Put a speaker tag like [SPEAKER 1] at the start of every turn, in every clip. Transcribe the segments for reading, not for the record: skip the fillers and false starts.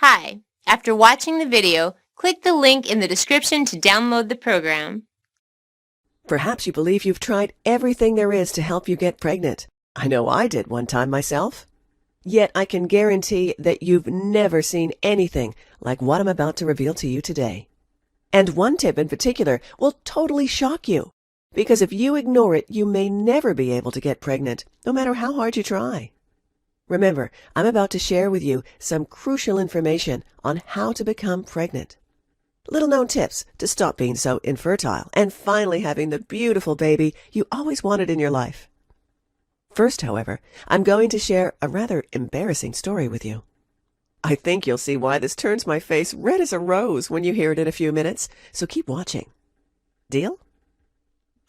[SPEAKER 1] Hi. After watching the video, click the link in the description to download the program.
[SPEAKER 2] Perhaps you believe you've tried everything there is to help you get pregnant. I know I did one time myself. Yet I can guarantee that you've never seen anything like what I'm about to reveal to you today. And one tip in particular will totally shock you, because if you ignore it, you may never be able to get pregnant, no matter how hard you try. Remember, I'm about to share with you some crucial information on how to become pregnant. Little-known tips to stop being so infertile and finally having the beautiful baby you always wanted in your life. First, however, I'm going to share a rather embarrassing story with you. I think you'll see why this turns my face red as a rose when you hear it in a few minutes, so keep watching. Deal?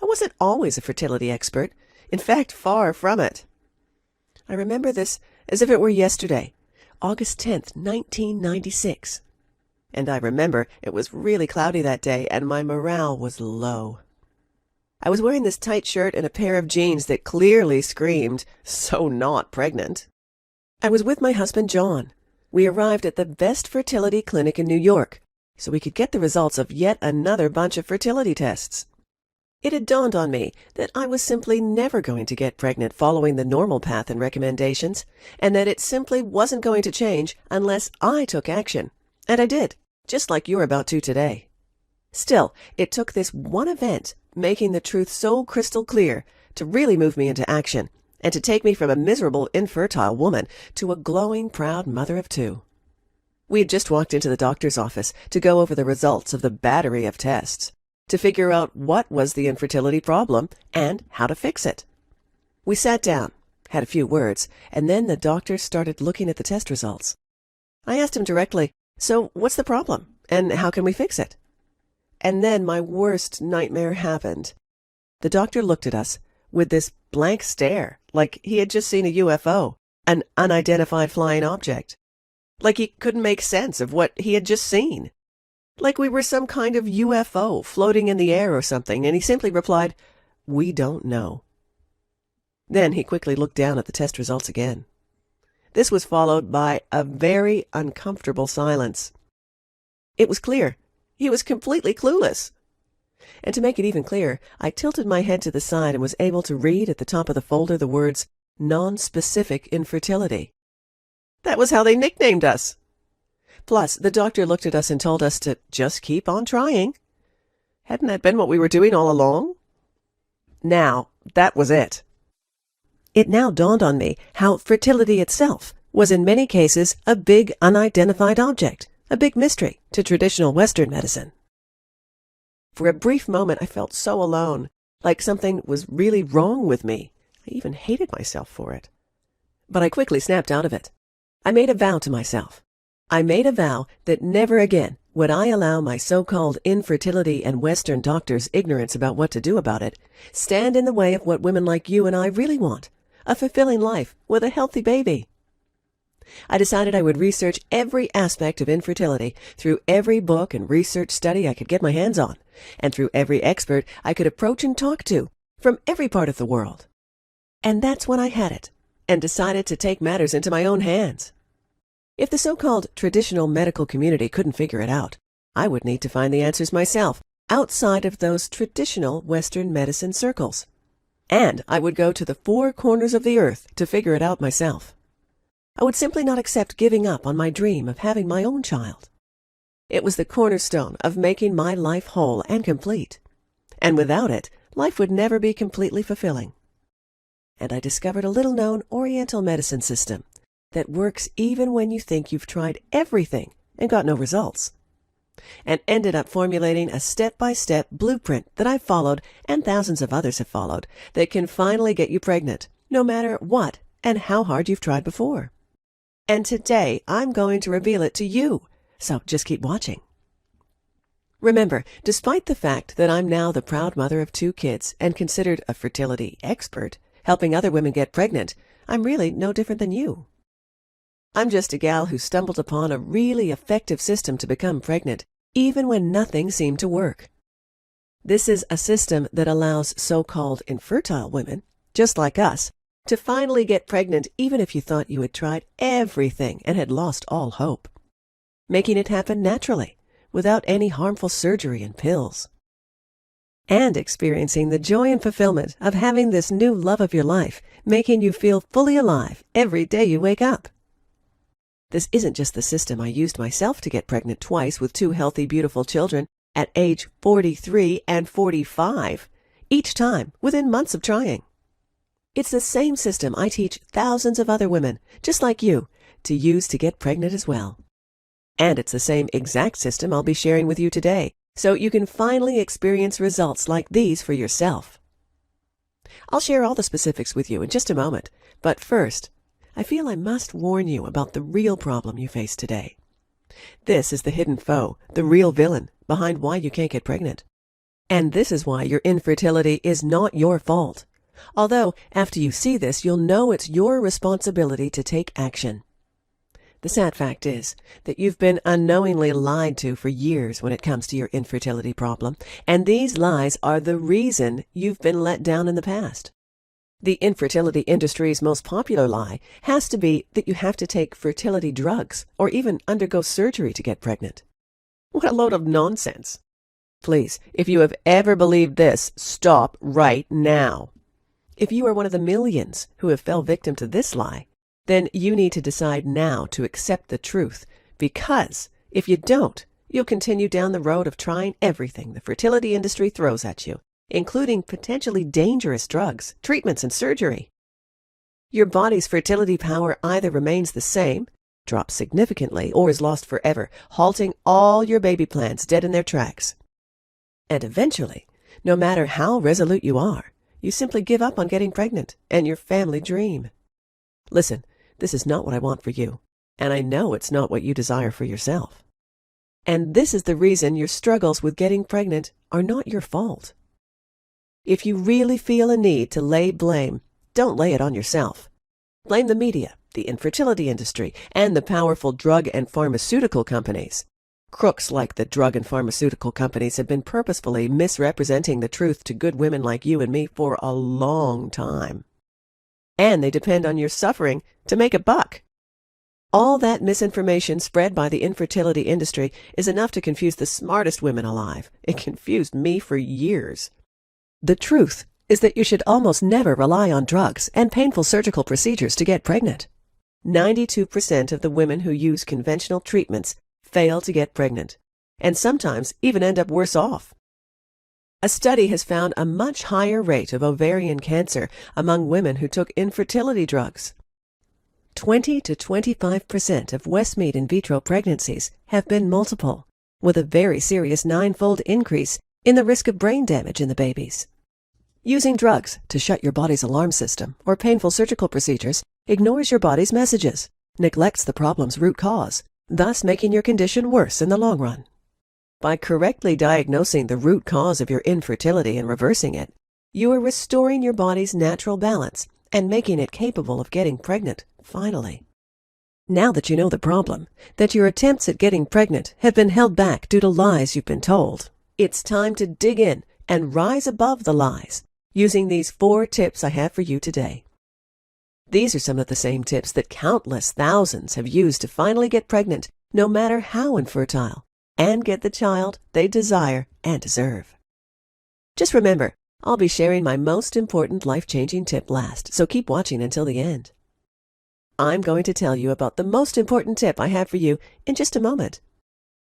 [SPEAKER 2] I wasn't always a fertility expert. In fact, far from it. I remember this as if it were yesterday, August 10th, 1996. And I remember it was really cloudy that day and my morale was low. I was wearing this tight shirt and a pair of jeans that clearly screamed, "So not pregnant." I was with my husband, John. We arrived at the best fertility clinic in New York, so we could get the results of yet another bunch of fertility tests. It had dawned on me that I was simply never going to get pregnant following the normal path and recommendations, and that it simply wasn't going to change unless I took action. And I did, just like you're about to today. Still, it took this one event, making the truth so crystal clear, to really move me into action, and to take me from a miserable, infertile woman to a glowing, proud mother of two. We had just walked into the doctor's office to go over the results of the battery of tests, to figure out what was the infertility problem and how to fix it. We sat down, had a few words, and then the doctor started looking at the test results. I asked him directly, "So what's the problem, and how can we fix it?" And then my worst nightmare happened. The doctor looked at us with this blank stare, like he had just seen a UFO, an unidentified flying object. Like he couldn't make sense of what he had just seen. Like we were some kind of UFO floating in the air or something, and he simply replied, "We don't know." Then he quickly looked down at the test results again. This was followed by a very uncomfortable silence. It was clear. He was completely clueless. And to make it even clearer, I tilted my head to the side and was able to read at the top of the folder the words, "Non-specific infertility." That was how they nicknamed us. Plus, the doctor looked at us and told us to just keep on trying. Hadn't that been what we were doing all along? Now, that was it. It now dawned on me how fertility itself was in many cases a big unidentified object, a big mystery to traditional Western medicine. For a brief moment I felt so alone, like something was really wrong with me. I even hated myself for it. But I quickly snapped out of it. I made a vow to myself. I made a vow that never again would I allow my so-called infertility and Western doctors' ignorance about what to do about it stand in the way of what women like you and I really want, a fulfilling life with a healthy baby. I decided I would research every aspect of infertility through every book and research study I could get my hands on, and through every expert I could approach and talk to from every part of the world. And that's when I had it, and decided to take matters into my own hands. If the so-called traditional medical community couldn't figure it out, I would need to find the answers myself, outside of those traditional Western medicine circles. And I would go to the four corners of the earth to figure it out myself. I would simply not accept giving up on my dream of having my own child. It was the cornerstone of making my life whole and complete. And without it, life would never be completely fulfilling. And I discovered a little-known Oriental medicine system that works even when you think you've tried everything and got no results, and ended up formulating a step-by-step blueprint that I've followed and thousands of others have followed that can finally get you pregnant, no matter what and how hard you've tried before. And today I'm going to reveal it to you, so just keep watching. Remember, despite the fact that I'm now the proud mother of two kids and considered a fertility expert, helping other women get pregnant, I'm really no different than you. I'm just a gal who stumbled upon a really effective system to become pregnant, even when nothing seemed to work. This is a system that allows so-called infertile women, just like us, to finally get pregnant even if you thought you had tried everything and had lost all hope. making it happen naturally, without any harmful surgery and pills. And experiencing the joy and fulfillment of having this new love of your life, making you feel fully alive every day you wake up. This isn't just the system I used myself to get pregnant twice with 2 healthy, beautiful children at age 43 and 45, each time within months of trying. It's the same system I teach thousands of other women, just like you, to use to get pregnant as well. And it's the same exact system I'll be sharing with you today, so you can finally experience results like these for yourself. I'll share all the specifics with you in just a moment, but first, I feel I must warn you about the real problem you face today. This is the hidden foe, the real villain, behind why you can't get pregnant. And this is why your infertility is not your fault. Although, after you see this, you'll know it's your responsibility to take action. The sad fact is that you've been unknowingly lied to for years when it comes to your infertility problem, and these lies are the reason you've been let down in the past. The infertility industry's most popular lie has to be that you have to take fertility drugs or even undergo surgery to get pregnant. What a load of nonsense. Please, if you have ever believed this, stop right now. If you are one of the millions who have fell victim to this lie, then you need to decide now to accept the truth, because if you don't, you'll continue down the road of trying everything the fertility industry throws at you, including potentially dangerous drugs, treatments, and surgery. Your body's fertility power either remains the same, drops significantly, or is lost forever, halting all your baby plans dead in their tracks. And eventually, no matter how resolute you are, you simply give up on getting pregnant and your family dream. Listen, this is not what I want for you, and I know it's not what you desire for yourself. And this is the reason your struggles with getting pregnant are not your fault. If you really feel a need to lay blame, don't lay it on yourself. Blame the media, the infertility industry, and the powerful drug and pharmaceutical companies. Crooks like the drug and pharmaceutical companies have been purposefully misrepresenting the truth to good women like you and me for a long time. And they depend on your suffering to make a buck. All that misinformation spread by the infertility industry is enough to confuse the smartest women alive. It confused me for years. The truth is that you should almost never rely on drugs and painful surgical procedures to get pregnant. 92% of the women who use conventional treatments fail to get pregnant, and sometimes even end up worse off. A study has found a much higher rate of ovarian cancer among women who took infertility drugs. 20 to 25% of Westmead in vitro pregnancies have been multiple, with a very serious 9-fold increase in the risk of brain damage in the babies. Using drugs to shut your body's alarm system or painful surgical procedures ignores your body's messages, neglects the problem's root cause, thus making your condition worse in the long run. By correctly diagnosing the root cause of your infertility and reversing it, you are restoring your body's natural balance and making it capable of getting pregnant, finally. Now that you know the problem, that your attempts at getting pregnant have been held back due to lies you've been told, it's time to dig in and rise above the lies, using these 4 tips I have for you today. These are some of the same tips that countless thousands have used to finally get pregnant, no matter how infertile, and get the child they desire and deserve. Just remember, I'll be sharing my most important life-changing tip last, so keep watching until the end. I'm going to tell you about the most important tip I have for you in just a moment.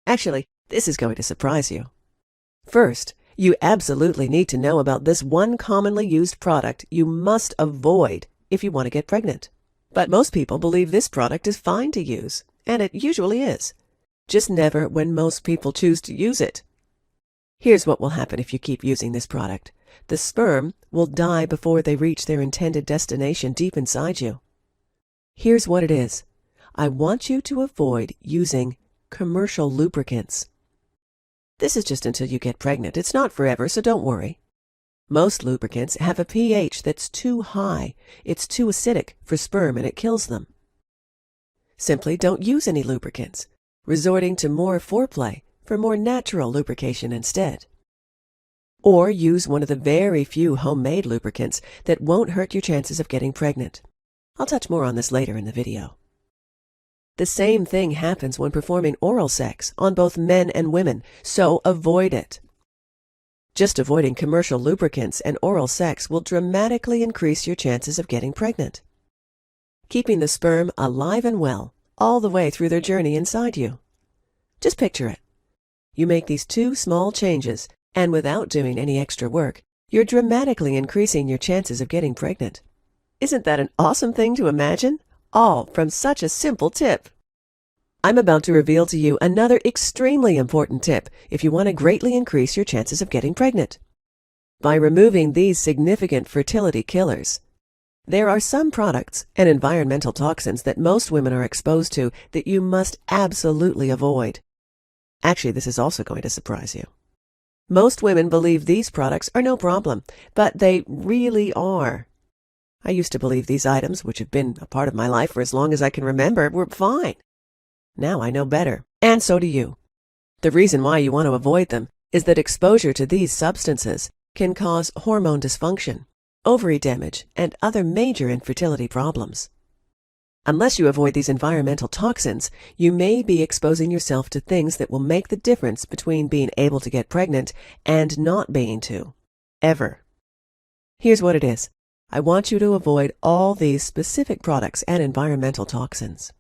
[SPEAKER 2] Actually, this is going to surprise you. First, you absolutely need to know about this one commonly used product you must avoid if you want to get pregnant. But most people believe this product is fine to use, and it usually is. Just never when most people choose to use it. Here's what will happen if you keep using this product. The sperm will die before they reach their intended destination deep inside you. Here's what it is. I want you to avoid using commercial lubricants. This is just until you get pregnant. It's not forever, so don't worry. Most lubricants have a pH that's too high. It's too acidic for sperm and it kills them. Simply don't use any lubricants, resorting to more foreplay for more natural lubrication instead. Or use one of the very few homemade lubricants that won't hurt your chances of getting pregnant. I'll touch more on this later in the video. The same thing happens when performing oral sex on both men and women, so avoid it. Just avoiding commercial lubricants and oral sex will dramatically increase your chances of getting pregnant, keeping the sperm alive and well all the way through their journey inside you. Just picture it. You make these two small changes, and without doing any extra work, you're dramatically increasing your chances of getting pregnant. Isn't that an awesome thing to imagine? All from such a simple tip. I'm about to reveal to you another extremely important tip if you want to greatly increase your chances of getting pregnant. By removing these significant fertility killers, there are some products and environmental toxins that most women are exposed to that you must absolutely avoid. Actually, this is also going to surprise you. Most women believe these products are no problem, but they really are. I used to believe these items, which have been a part of my life for as long as I can remember, were fine. Now I know better, and so do you. The reason why you want to avoid them is that exposure to these substances can cause hormone dysfunction, ovary damage, and other major infertility problems. Unless you avoid these environmental toxins, you may be exposing yourself to things that will make the difference between being able to get pregnant and not being to, ever. Here's what it is. I want you to avoid all these specific products and environmental toxins.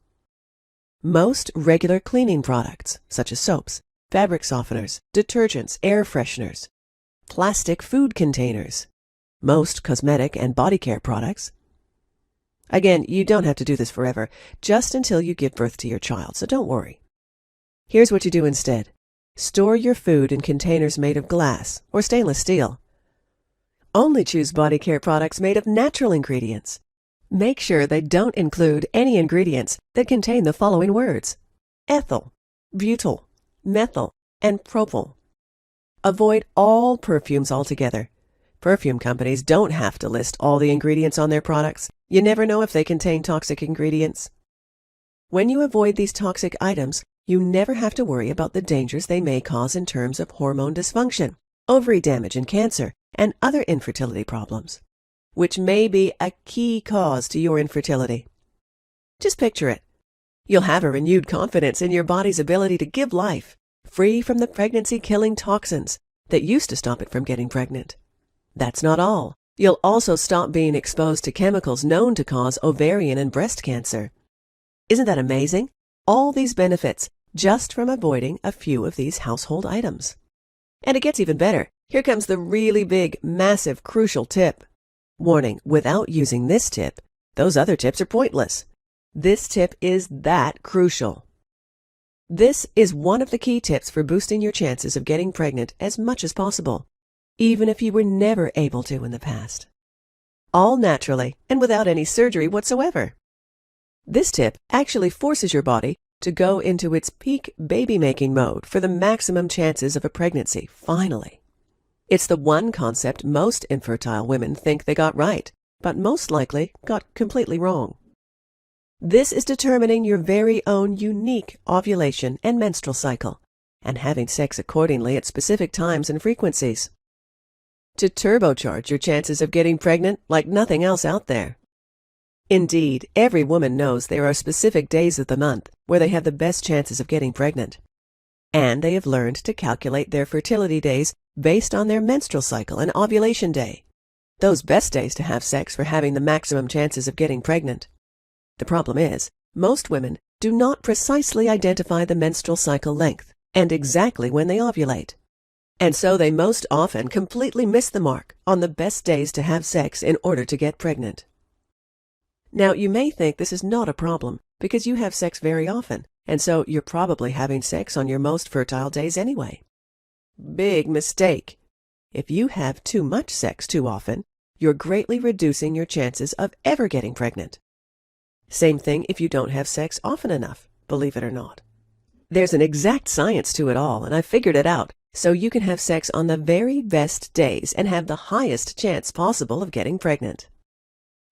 [SPEAKER 2] Most regular cleaning products, such as soaps, fabric softeners, detergents, air fresheners, plastic food containers, most cosmetic and body care products. Again, you don't have to do this forever, just until you give birth to your child, so don't worry. Here's what you do instead. Store your food in containers made of glass or stainless steel. Only choose body care products made of natural ingredients. Make sure they don't include any ingredients that contain the following words: ethyl, butyl, methyl, and propyl. Avoid all perfumes altogether. Perfume companies don't have to list all the ingredients on their products. You never know if they contain toxic ingredients. When you avoid these toxic items, you never have to worry about the dangers they may cause in terms of hormone dysfunction, ovary damage and cancer, and other infertility problems, which may be a key cause to your infertility. Just picture it. You'll have a renewed confidence in your body's ability to give life, free from the pregnancy-killing toxins that used to stop it from getting pregnant. That's not all. You'll also stop being exposed to chemicals known to cause ovarian and breast cancer. Isn't that amazing? All these benefits just from avoiding a few of these household items. And it gets even better. Here comes the really big, massive, crucial tip. Warning, without using this tip, those other tips are pointless. This tip is that crucial. This is one of the key tips for boosting your chances of getting pregnant as much as possible, even if you were never able to in the past. All naturally and without any surgery whatsoever. This tip actually forces your body to go into its peak baby-making mode for the maximum chances of a pregnancy, finally. It's the one concept most infertile women think they got right, but most likely got completely wrong. This is determining your very own unique ovulation and menstrual cycle, and having sex accordingly at specific times and frequencies, to turbocharge your chances of getting pregnant like nothing else out there. Indeed, every woman knows there are specific days of the month where they have the best chances of getting pregnant, and they have learned to calculate their fertility days based on their menstrual cycle and ovulation day, those best days to have sex for having the maximum chances of getting pregnant. The problem is, most women do not precisely identify the menstrual cycle length and exactly when they ovulate, and so they most often completely miss the mark on the best days to have sex in order to get pregnant. Now, you may think this is not a problem because you have sex very often, and so you're probably having sex on your most fertile days anyway. Big mistake. If you have too much sex too often, you're greatly reducing your chances of ever getting pregnant. Same thing if you don't have sex often enough, believe it or not. There's an exact science to it all, and I figured it out, so you can have sex on the very best days and have the highest chance possible of getting pregnant.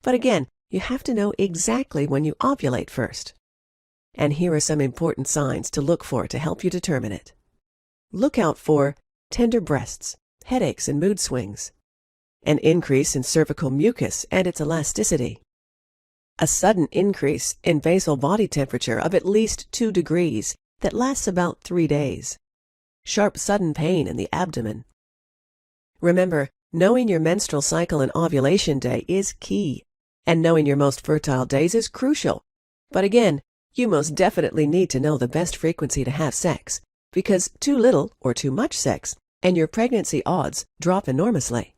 [SPEAKER 2] But again, you have to know exactly when you ovulate first. And here are some important signs to look for to help you determine it. Look out for tender breasts, headaches and mood swings, an increase in cervical mucus and its elasticity, a sudden increase in basal body temperature of at least 2 degrees that lasts about 3 days. Sharp sudden pain in the abdomen. Remember, knowing your menstrual cycle and ovulation day is key, and knowing your most fertile days is crucial. But again, you most definitely need to know the best frequency to have sex, because too little or too much sex, and your pregnancy odds drop enormously.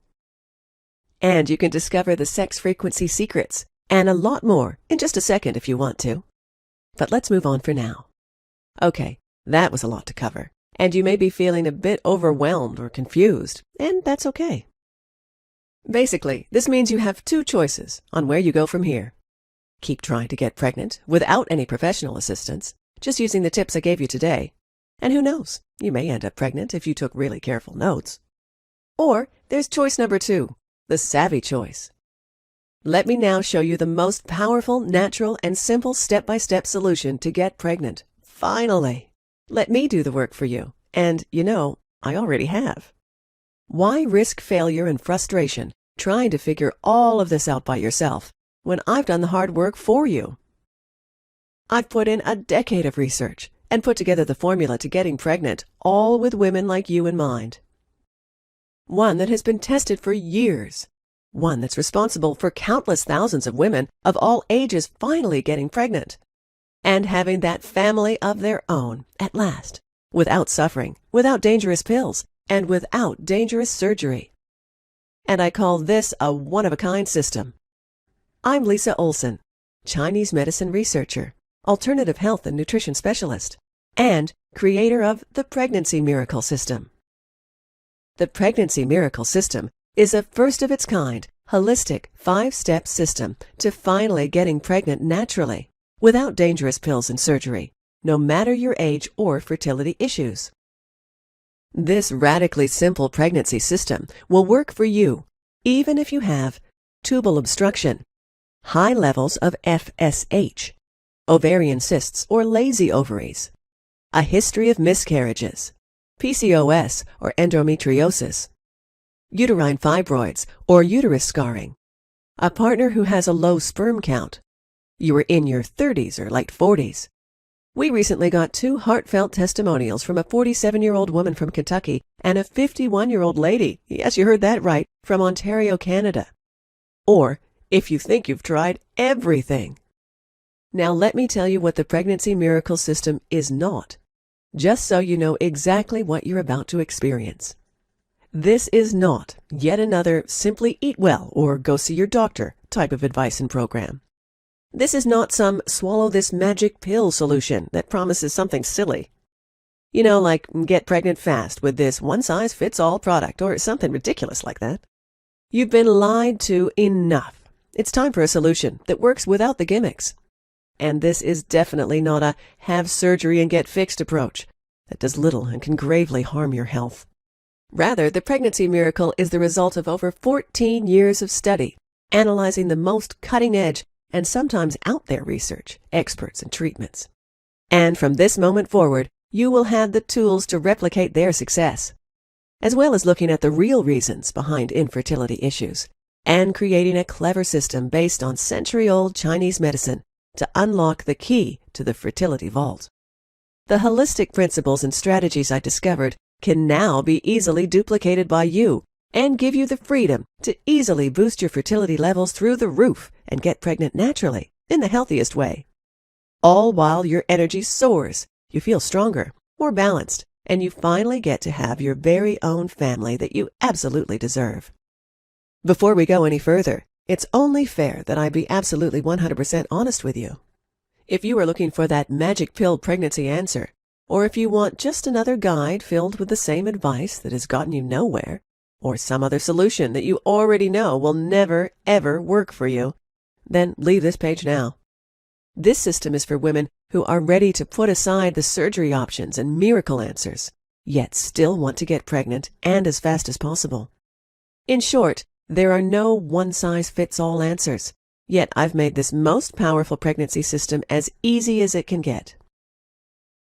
[SPEAKER 2] And you can discover the sex frequency secrets, and a lot more, in just a second if you want to. But let's move on for now. Okay, that was a lot to cover, and you may be feeling a bit overwhelmed or confused, and that's okay. Basically, this means you have 2 choices on where you go from here. Keep trying to get pregnant without any professional assistance, just using the tips I gave you today. And who knows, you may end up pregnant if you took really careful notes. Or there's choice number 2, the savvy choice. Let me now show you the most powerful, natural, and simple step-by-step solution to get pregnant. Finally! Let me do the work for you. And, I already have. Why risk failure and frustration trying to figure all of this out by yourself when I've done the hard work for you? I've put in a decade of research and put together the formula to getting pregnant, all with women like you in mind. One that has been tested for years. One that's responsible for countless thousands of women of all ages finally getting pregnant and having that family of their own at last, without suffering, without dangerous pills, and without dangerous surgery. And I call this a one-of-a-kind system. I'm Lisa Olson, Chinese medicine researcher, alternative health and nutrition specialist, and creator of the Pregnancy Miracle System. The Pregnancy Miracle System is a first-of-its-kind, holistic, 5-step system to finally getting pregnant naturally, without dangerous pills and surgery, no matter your age or fertility issues. This radically simple pregnancy system will work for you, even if you have tubal obstruction, high levels of FSH, ovarian cysts or lazy ovaries, a history of miscarriages, PCOS or endometriosis, uterine fibroids or uterus scarring, a partner who has a low sperm count, you are in your 30s or late 40s. We recently got 2 heartfelt testimonials from a 47-year-old woman from Kentucky and a 51-year-old lady, yes, you heard that right, from Ontario, Canada. Or if you think you've tried everything. Now let me tell you what the Pregnancy Miracle System is not, just so you know exactly what you're about to experience. This is not yet another simply eat well or go see your doctor type of advice and program. This is not some swallow this magic pill solution that promises something silly. Like get pregnant fast with this one-size-fits-all product or something ridiculous like that. You've been lied to enough. It's time for a solution that works without the gimmicks. And this is definitely not a have surgery and get fixed approach that does little and can gravely harm your health. Rather, the Pregnancy Miracle is the result of over 14 years of study, analyzing the most cutting-edge and sometimes out there research, experts, and treatments. And from this moment forward, you will have the tools to replicate their success, as well as looking at the real reasons behind infertility issues, and creating a clever system based on century-old Chinese medicine to unlock the key to the fertility vault. The holistic principles and strategies I discovered can now be easily duplicated by you and give you the freedom to easily boost your fertility levels through the roof and get pregnant naturally in the healthiest way. All while your energy soars, you feel stronger, more balanced, and you finally get to have your very own family that you absolutely deserve. Before we go any further, it's only fair that I be absolutely 100% honest with you. If you are looking for that magic pill pregnancy answer, or if you want just another guide filled with the same advice that has gotten you nowhere, or some other solution that you already know will never, ever work for you, then leave this page now. This system is for women who are ready to put aside the surgery options and miracle answers, yet still want to get pregnant and as fast as possible. In short, there are no one-size-fits-all answers, yet I've made this most powerful pregnancy system as easy as it can get.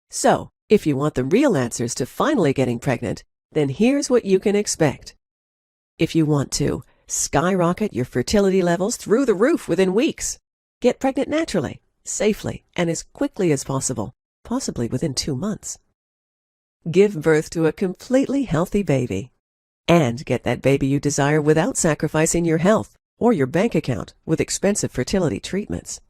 [SPEAKER 2] So, if you want the real answers to finally getting pregnant, then here's what you can expect. If you want to skyrocket your fertility levels through the roof within weeks, Get pregnant naturally, safely, and as quickly as possible, possibly within 2 months. Give birth to a completely healthy baby. And get that baby you desire without sacrificing your health or your bank account with expensive fertility treatments.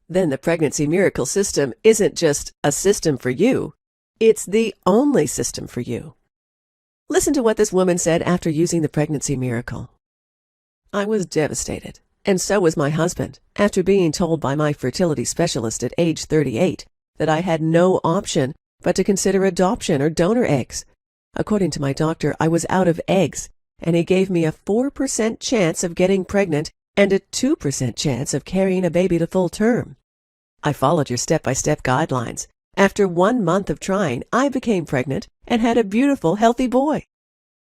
[SPEAKER 2] Then the Pregnancy Miracle System isn't just a system for you, it's the only system for you. Listen to what this woman said after using the Pregnancy Miracle. I was devastated, and so was my husband, after being told by my fertility specialist at age 38 that I had no option but to consider adoption or donor eggs. According to my doctor, I was out of eggs, and he gave me a 4% chance of getting pregnant and a 2% chance of carrying a baby to full term. I followed your step-by-step guidelines. After 1 month of trying, I became pregnant and had a beautiful, healthy boy.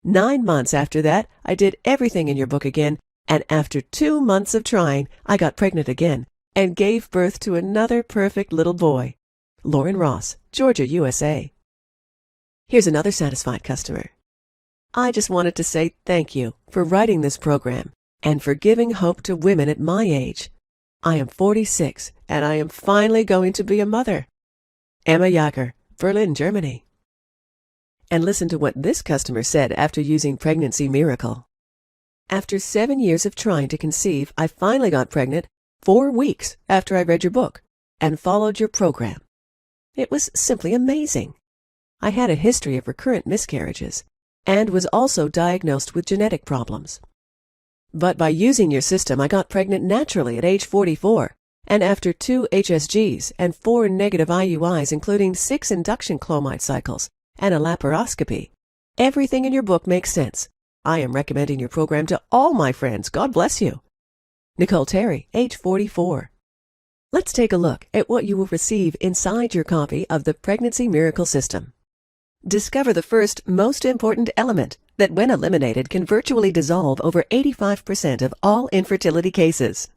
[SPEAKER 2] 9 months after that, I did everything in your book again, and after 2 months of trying, I got pregnant again and gave birth to another perfect little boy. Lauren Ross, Georgia, USA. Here's another satisfied customer. I just wanted to say thank you for writing this program and for giving hope to women at my age. I am 46, and I am finally going to be a mother. Emma Jager, Berlin, Germany. And listen to what this customer said after using Pregnancy Miracle. After 7 years of trying to conceive, I finally got pregnant 4 weeks after I read your book and followed your program. It was simply amazing. I had a history of recurrent miscarriages and was also diagnosed with genetic problems. But by using your system, I got pregnant naturally at age 44, and after 2 HSGs and 4 negative IUIs, including 6 induction clomide cycles and a laparoscopy. Everything in your book makes sense. I am recommending your program to all my friends. God bless you. Nicole Terry, age 44. Let's take a look at what you will receive inside your copy of the Pregnancy Miracle System. Discover the first, most important element that, when eliminated, can virtually dissolve over 85% of all infertility cases.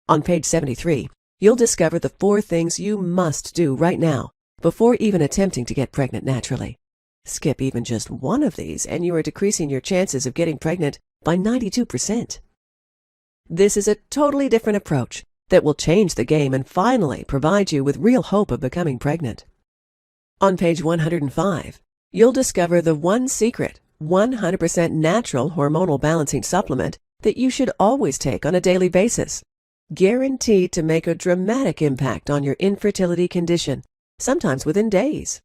[SPEAKER 2] On page 73, you'll discover the 4 things you must do right now before even attempting to get pregnant naturally. Skip even just one of these and you are decreasing your chances of getting pregnant by 92%. This is a totally different approach that will change the game and finally provide you with real hope of becoming pregnant. On page 105, you'll discover the one secret, 100% natural hormonal balancing supplement that you should always take on a daily basis, guaranteed to make a dramatic impact on your infertility condition, sometimes within days.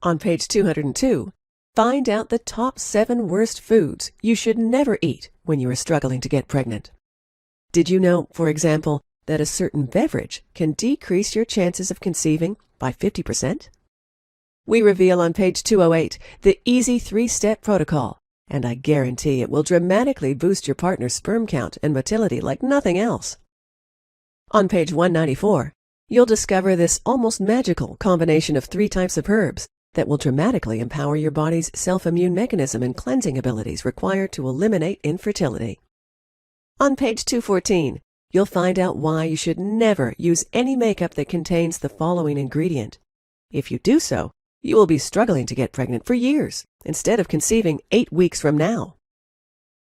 [SPEAKER 2] On page 202, find out the top 7 worst foods you should never eat when you are struggling to get pregnant. Did you know, for example, that a certain beverage can decrease your chances of conceiving by 50%? We reveal on page 208 the easy 3-step protocol, and I guarantee it will dramatically boost your partner's sperm count and motility like nothing else. On page 194, you'll discover this almost magical combination of 3 types of herbs that will dramatically empower your body's self-immune mechanism and cleansing abilities required to eliminate infertility. On page 214, you'll find out why you should never use any makeup that contains the following ingredient. If you do so, you will be struggling to get pregnant for years, instead of conceiving 8 weeks from now.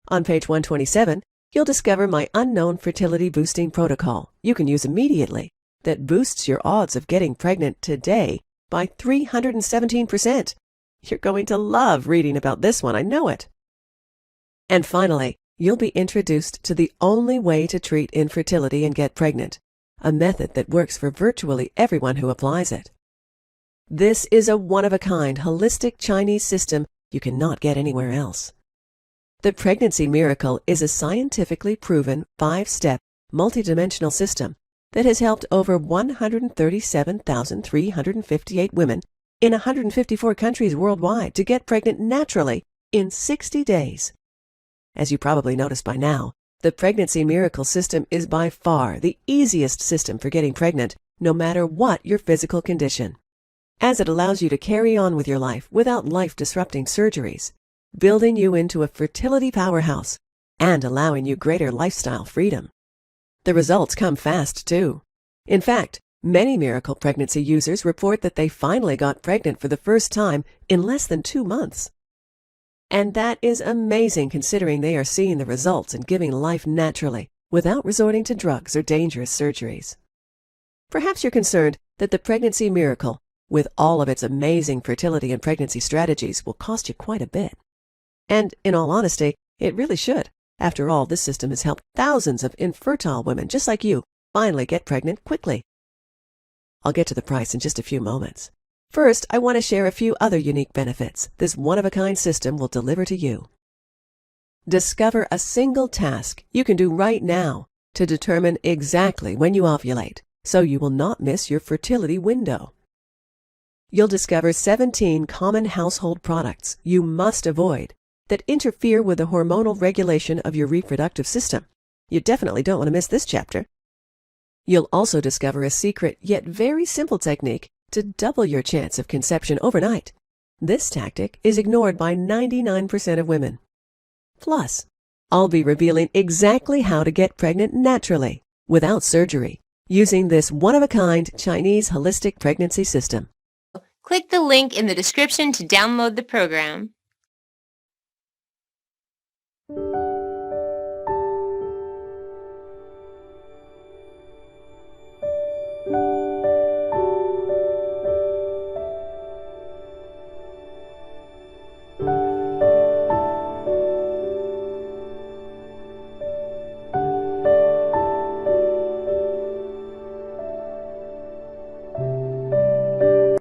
[SPEAKER 2] On page 127, you'll discover my unknown fertility boosting protocol you can use immediately that boosts your odds of getting pregnant today by 317%. You're going to love reading about this one, I know it. And finally, you'll be introduced to the only way to treat infertility and get pregnant, a method that works for virtually everyone who applies it. This is a one-of-a-kind, holistic Chinese system you cannot get anywhere else. The Pregnancy Miracle is a scientifically proven 5-step, multidimensional system that has helped over 137,358 women in 154 countries worldwide to get pregnant naturally in 60 days. As you probably noticed by now, the Pregnancy Miracle System is by far the easiest system for getting pregnant, no matter what your physical condition, as it allows you to carry on with your life without life-disrupting surgeries, building you into a fertility powerhouse and allowing you greater lifestyle freedom. The results come fast, too. In fact, many Miracle Pregnancy users report that they finally got pregnant for the first time in less than 2 months. And that is amazing considering they are seeing the results and giving life naturally without resorting to drugs or dangerous surgeries. Perhaps you're concerned that the pregnancy miracle, with all of its amazing fertility and pregnancy strategies, will cost you quite a bit. And in all honesty, it really should. After all, this system has helped thousands of infertile women just like you finally get pregnant quickly. I'll get to the price in just a few moments. First, I want to share a few other unique benefits this one-of-a-kind system will deliver to you. Discover a single task you can do right now to determine exactly when you ovulate, so you will not miss your fertility window. You'll discover 17 common household products you must avoid that interfere with the hormonal regulation of your reproductive system. You definitely don't want to miss this chapter. You'll also discover a secret yet very simple technique to double your chance of conception overnight. This tactic is ignored by 99% of women. Plus, I'll be revealing exactly how to get pregnant naturally, without surgery, using this one-of-a-kind Chinese holistic pregnancy system.
[SPEAKER 1] Click the link in the description to download the program.